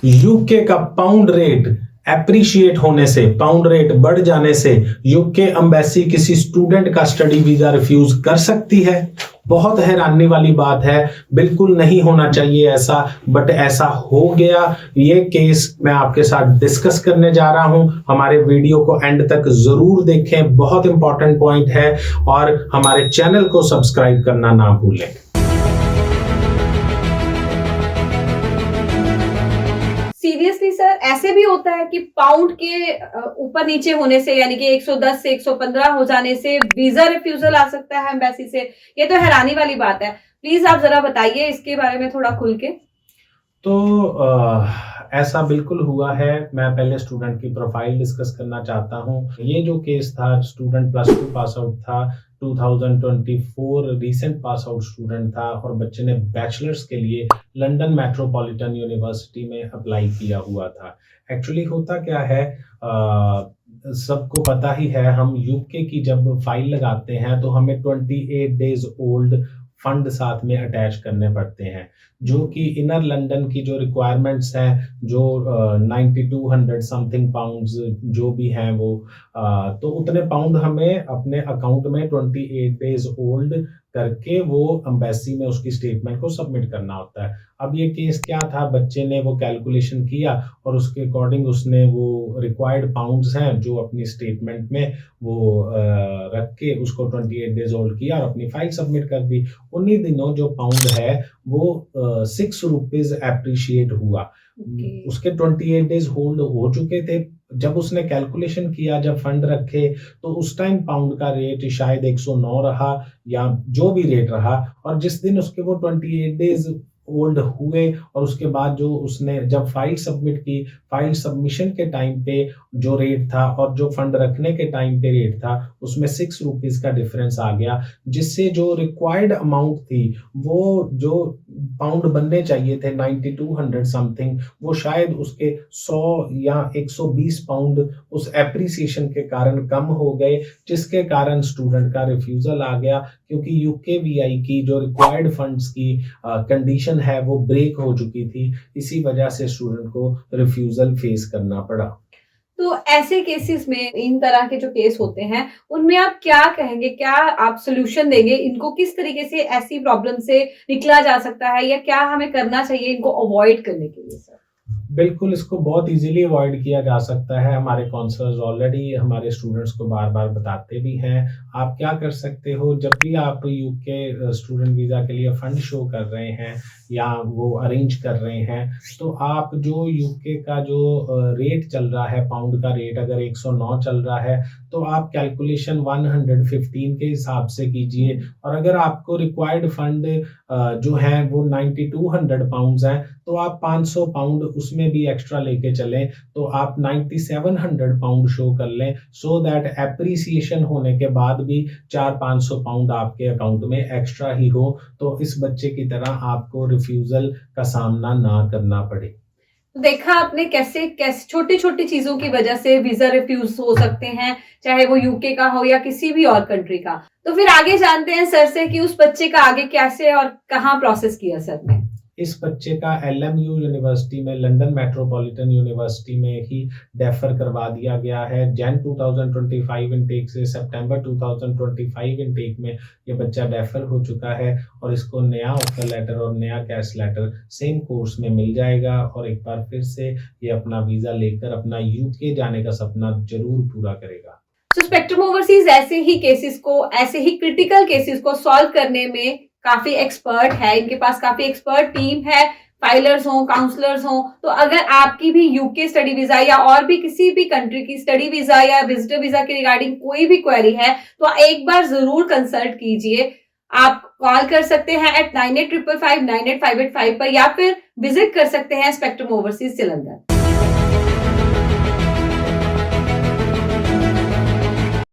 UK का pound rate appreciate होने से, पाउंड रेट बढ़ जाने से यूके एम्बेसी किसी स्टूडेंट का स्टडी वीजा रिफ्यूज कर सकती है। बहुत हैरानी वाली बात है, बिल्कुल नहीं होना चाहिए ऐसा, बट ऐसा हो गया। ये केस मैं आपके साथ डिस्कस करने जा रहा हूं। हमारे वीडियो को एंड तक जरूर देखें, बहुत इंपॉर्टेंट पॉइंट है, और हमारे चैनल को सब्सक्राइब करना ना भूलें। सीरियसली सर, ऐसे भी होता है कि पाउंड के ऊपर नीचे होने से, यानी कि 110 से 115 हो जाने से वीजा रिफ्यूजल आ सकता है एम्बेसी से? ये तो हैरानी वाली बात है। प्लीज आप जरा बताइए इसके बारे में थोड़ा खुल के। तो ऐसा बिल्कुल हुआ है। मैं पहले स्टूडेंट की प्रोफाइल डिस्कस करना चाहता हूँ। ये जो केस था, स्टूडेंट +2 पास आउट था, 2024 रीसेंट पास आउट स्टूडेंट था, और बच्चे ने बैचलर्स के लिए लंदन मेट्रोपॉलिटन यूनिवर्सिटी में अप्लाई किया हुआ था। एक्चुअली होता क्या है, सबको पता ही है, हम यूके की जब फाइल लगाते हैं तो हमें 28 डेज ओल्ड फंड साथ में अटैच करने पड़ते हैं, जो कि इनर लंदन की जो रिक्वायरमेंट्स हैं, जो 9200 समथिंग पाउंड्स जो भी हैं वो, तो उतने पाउंड हमें अपने अकाउंट में 28 डेज ओल्ड करके वो एम्बेसी में उसकी स्टेटमेंट को सबमिट करना होता है। अब ये केस क्या था, बच्चे ने वो कैलकुलेशन किया और उसके अकॉर्डिंग उसने वो रिक्वायर्ड पाउंड्स हैं जो अपनी स्टेटमेंट में वो रख के उसको 28 डेज ओल्ड किया और अपनी फाइल सबमिट कर दी। उन्हीं दिनों जो पाउंड है वो 6 रुपीज एप्रिशिएट हुआ। उसके 28 डेज होल्ड हो चुके थे। जब उसने कैलकुलेशन किया, जब फंड रखे, तो उस टाइम पाउंड का रेट शायद 109 रहा या जो भी रेट रहा, और जिस दिन उसके वो 28 डेज ओल्ड हुए और उसके बाद जो उसने जब फाइल सबमिट की, फाइल सबमिशन के टाइम पे जो रेट था और जो फंड रखने के टाइम पे रेट था, उसमें 6 रुपीज का डिफरेंस आ गया, जिससे जो रिक्वायर्ड अमाउंट थी, वो जो पाउंड बनने चाहिए थे 9200 समथिंग, वो शायद उसके 100 या 120 पाउंड उस एप्रिसिएशन के कारण कम हो गए, जिसके कारण स्टूडेंट का रिफ्यूजल आ गया, क्योंकि यूके वीआई की जो रिक्वायर्ड फंड्स की कंडीशन है वो ब्रेक हो चुकी थी। इसी वजह से स्टूडेंट को रिफ्यूजल फेस करना पड़ा। तो ऐसे केसेस में, इन तरह के जो केस होते हैं, उनमें आप क्या कहेंगे? क्या आप सॉल्यूशन देंगे? इनको किस तरीके से ऐसी प्रॉब्लम से निकला जा सकता है, या क्या हमें करना चाहिए इनको अवॉइड करने के लिए सर? बिल्कुल, इसको बहुत इजीली अवॉइड किया जा सकता है। हमारे काउंसलर्स ऑलरेडी हमारे स्टूडेंट्स को बार-बार बताते भी हैं। आप क्या कर सकते हो, जब भी आप यूके स्टूडेंट वीज़ा के लिए फंड शो कर रहे हैं या वो अरेंज कर रहे हैं, तो आप जो यूके का जो रेट चल रहा है, पाउंड का रेट अगर 109 चल रहा है, तो आप कैलकुलेशन 115 के हिसाब से कीजिए, और अगर आपको रिक्वायर्ड फंड जो है वो 9200 पाउंड्स हैं, तो आप 500 पाउंड उसमें भी एक्स्ट्रा लेके चलें, तो आप 9700 पाउंड शो कर लें, सो दैट एप्रिसिएशन होने के बाद भी 400-500 पाउंड आपके अकाउंट में एक्स्ट्रा ही हो, तो इस बच्चे की तरह आपको रिफ्यूजल का सामना ना करना पड़े। तो देखा आपने कैसे कैसे छोटी-छोटी चीज़ों की वजह से वीज़ा रिफ्यूज़ हो सकते हैं, चाहे वो यूके का हो या किसी भी और कंट्री का। तो फिर आगे जानते हैं सर से कि उस बच्चे का आगे कैसे और कहाँ प्रोसेस किया सर ने? इस बच्चे का एलएमयू यूनिवर्सिटी में, लंदन मेट्रोपॉलिटन यूनिवर्सिटी में ही डेफर करवा दिया गया है। जैन 2025 इनटेक से सितंबर 2025 इनटेक में ये बच्चा डेफर हो चुका है, और इसको नया ऑफर लेटर और नया कैश लेटर सेम कोर्स में मिल जाएगा, और एक बार फिर से ये अपना वीज़ा लेकर अपना यूके जाने का सपना ज़रूर पूरा करेगा। तो स्पेक्ट्रम ओवरसीज ऐसे ही केसेस को, ऐसे ही क्रिटिकल केसेस को सॉल्व करने में काफी एक्सपर्ट है। इनके पास काफी एक्सपर्ट टीम है, फाइलर्स हों, काउंसलर्स हों। तो अगर आपकी भी यूके स्टडी वीजा या और भी किसी भी कंट्री की स्टडी वीजा या विजिटर वीजा के रिगार्डिंग कोई भी क्वेरी है, तो एक बार जरूर कंसल्ट कीजिए। आप कॉल कर सकते हैं at 9855 98585 पर, या फिर विजिट कर सकते हैं स्पेक्ट्रम ओवरसीज जलंधर।